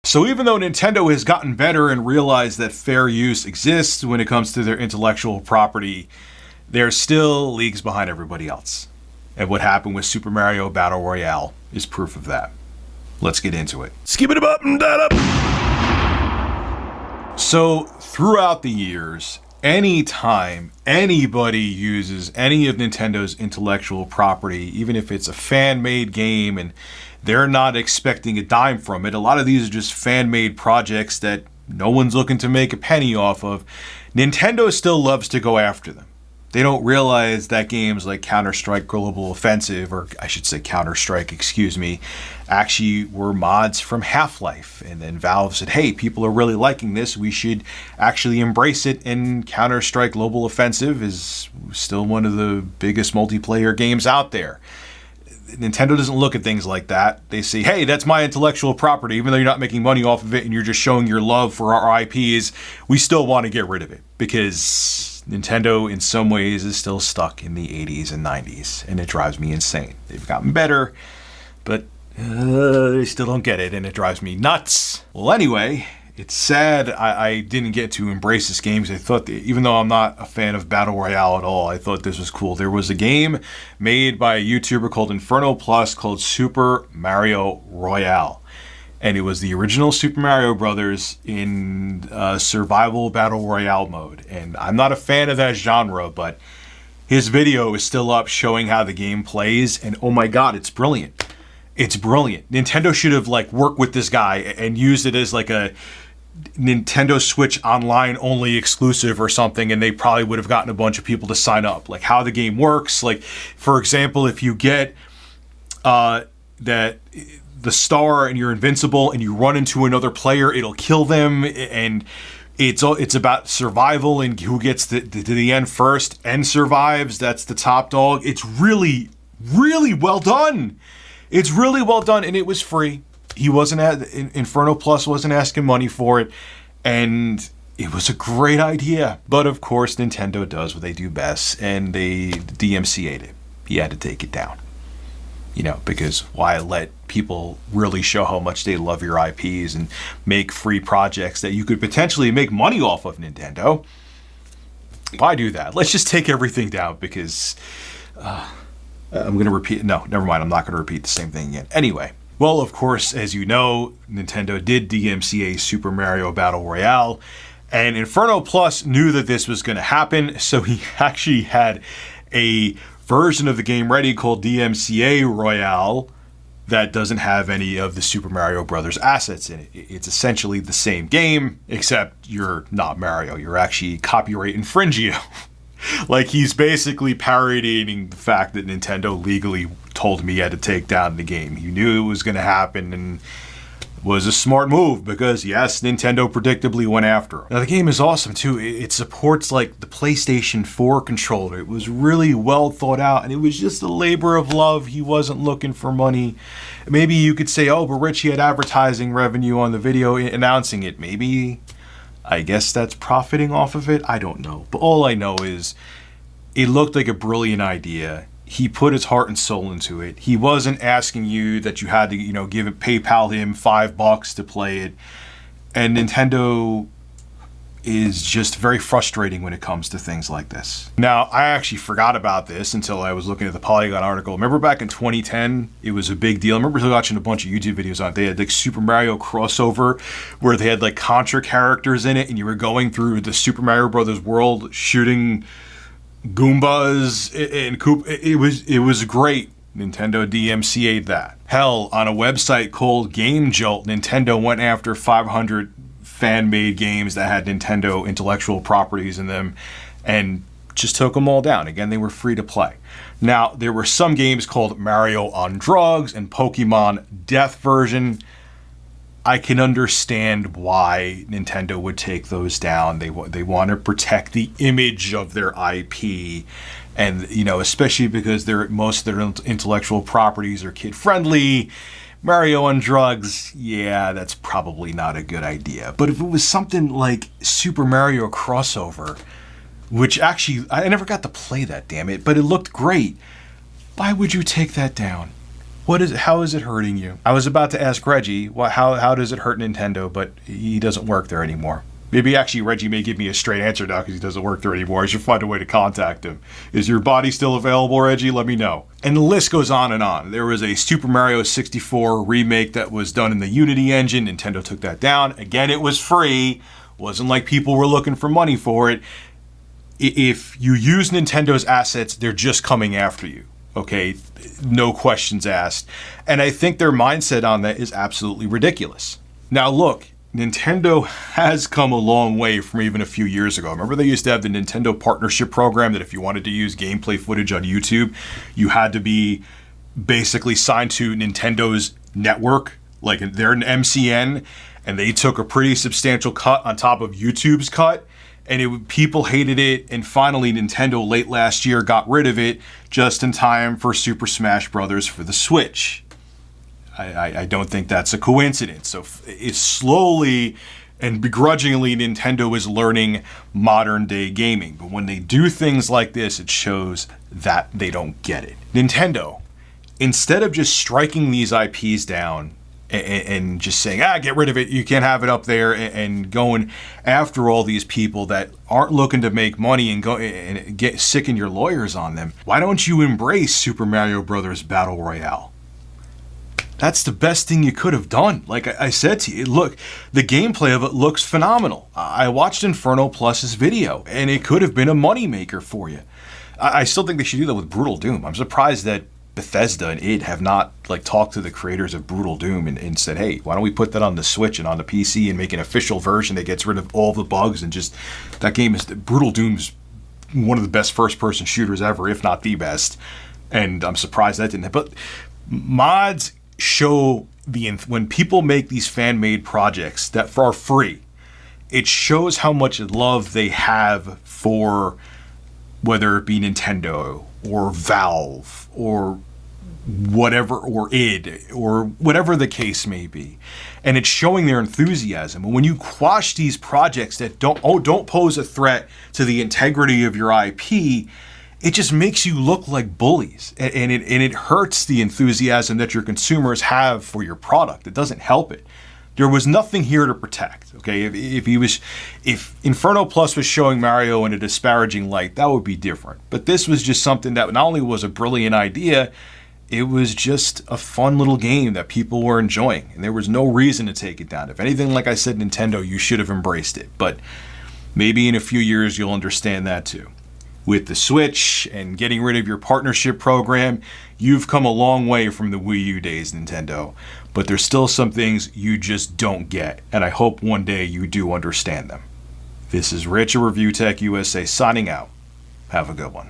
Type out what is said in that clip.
So even though Nintendo has gotten better and realized that fair use exists when it comes to their intellectual property, they're still leagues behind everybody else. And what happened with Super Mario Battle Royale is proof of that. Let's get into it. Skip it up and that up. So throughout the years, anytime anybody uses any of Nintendo's intellectual property, even if it's a fan-made game and they're not expecting a dime from it, a lot of these are just fan-made projects that no one's looking to make a penny off of, Nintendo still loves to go after them. They don't realize that games like Counter-Strike Global Offensive, or I should say Counter-Strike, actually were mods from Half-Life. And then Valve said, hey, people are really liking this. We should actually embrace it. And Counter-Strike Global Offensive is still one of the biggest multiplayer games out there. Nintendo doesn't look at things like that. They say, hey, that's my intellectual property. Even though you're not making money off of it and you're just showing your love for our IPs, we still want to get rid of it. Because Nintendo, in some ways, is still stuck in the 80s and 90s. And it drives me insane. They've gotten better, but they still don't get it. And it drives me nuts. Well, anyway, it's sad I didn't get to embrace this game. I thought, even though I'm not a fan of Battle Royale at all, I thought this was cool. There was a game made by a YouTuber called Inferno Plus called Super Mario Royale. And it was the original Super Mario Brothers in survival Battle Royale mode. And I'm not a fan of that genre, but his video is still up showing how the game plays. And oh my God, it's brilliant. It's brilliant. Nintendo should have worked with this guy and used it as a Nintendo Switch online only exclusive or something, and they probably would have gotten a bunch of people to sign up. How the game works. For example, if you get that the star and you're invincible and you run into another player, it'll kill them, and it's about survival and who gets to the end first and survives. That's the top dog. It's really, really well done. It's really well done, and it was free. He wasn't Inferno Plus wasn't asking money for it, and it was a great idea. But of course, Nintendo does what they do best, and they DMCA'd it. He had to take it down. Because why let people really show how much they love your IPs and make free projects that you could potentially make money off of, Nintendo? Why do that? Let's just take everything down, because I'm going to repeat. No, never mind. I'm not going to repeat the same thing again. Anyway. Well, of course, as you know, Nintendo did DMCA Super Mario Battle Royale, and Inferno Plus knew that this was going to happen, so he actually had a version of the game ready called DMCA Royale that doesn't have any of the Super Mario Brothers assets in it. It's essentially the same game, except you're not Mario. You're actually copyright infringing. He's basically parodying the fact that Nintendo legally told me he had to take down the game. He knew it was going to happen, and was a smart move because, yes, Nintendo predictably went after him. Now, the game is awesome, too. It supports, the PlayStation 4 controller. It was really well thought out, and it was just a labor of love. He wasn't looking for money. Maybe you could say, oh, but Richie had advertising revenue on the video announcing it. Maybe, I guess that's profiting off of it. I don't know. But all I know is it looked like a brilliant idea. He put his heart and soul into it. He wasn't asking you that you had to, PayPal him $5 to play it. And Nintendo is just very frustrating when it comes to things like this. Now, I actually forgot about this until I was looking at the Polygon article. Remember back in 2010, it was a big deal. I remember watching a bunch of YouTube videos on it. They had Super Mario crossover where they had Contra characters in it, and you were going through the Super Mario Brothers world shooting Goombas and it was great. Nintendo DMCA'd that. Hell, on a website called Game Jolt, Nintendo went after 500 fan-made games that had Nintendo intellectual properties in them and just took them all down. Again, they were free to play. Now, there were some games called Mario on Drugs and Pokemon Death Version. I can understand why Nintendo would take those down. They want to protect the image of their IP, and especially because most of their intellectual properties are kid-friendly. Mario on Drugs, yeah, that's probably not a good idea. But if it was something like Super Mario Crossover, which actually I never got to play that, damn it, but it looked great. Why would you take that down? How is it hurting you? I was about to ask Reggie, how does it hurt Nintendo, but he doesn't work there anymore. Maybe actually Reggie may give me a straight answer now because he doesn't work there anymore. I should find a way to contact him. Is your body still available, Reggie? Let me know. And the list goes on and on. There was a Super Mario 64 remake that was done in the Unity engine. Nintendo took that down. Again, it was free. Wasn't like people were looking for money for it. If you use Nintendo's assets, they're just coming after you. Okay, no questions asked. And I think their mindset on that is absolutely ridiculous. Now look, Nintendo has come a long way from even a few years ago. Remember they used to have the Nintendo Partnership Program that if you wanted to use gameplay footage on YouTube, you had to be basically signed to Nintendo's network, like they're an MCN, and they took a pretty substantial cut on top of YouTube's cut. And people hated it, and finally Nintendo late last year got rid of it just in time for Super Smash Bros. For the Switch. I don't think that's a coincidence. So it's slowly and begrudgingly Nintendo is learning modern day gaming. But when they do things like this, it shows that they don't get it. Nintendo, instead of just striking these IPs down and just saying, get rid of it, you can't have it up there, and going after all these people that aren't looking to make money and go and get sick in your lawyers on them, why don't you embrace Super Mario Brothers Battle Royale? That's the best thing you could have done. Like I said to you, look, the gameplay of it looks phenomenal. I watched Inferno Plus's video, and it could have been a moneymaker for you. I still think they should do that with Brutal Doom. I'm surprised that Bethesda and id have not talked to the creators of Brutal Doom and said, hey, why don't we put that on the Switch and on the PC and make an official version that gets rid of all the bugs, and just that game is Brutal Doom's one of the best first-person shooters ever, if not the best. And I'm surprised that didn't. But mods show when people make these fan-made projects that are free, it shows how much love they have for whether it be Nintendo or Valve or whatever, or id, or whatever the case may be. And it's showing their enthusiasm. And when you quash these projects that don't pose a threat to the integrity of your IP, it just makes you look like bullies. And it hurts the enthusiasm that your consumers have for your product. It doesn't help it. There was nothing here to protect. Okay, if Inferno Plus was showing Mario in a disparaging light, that would be different. But this was just something that not only was a brilliant idea, it was just a fun little game that people were enjoying, and there was no reason to take it down. If anything, like I said, Nintendo, you should have embraced it. But maybe in a few years you'll understand that too. With the Switch and getting rid of your partnership program, you've come a long way from the Wii U days, Nintendo. But there's still some things you just don't get, and I hope one day you do understand them. This is Rich of Review Tech USA signing out. Have a good one.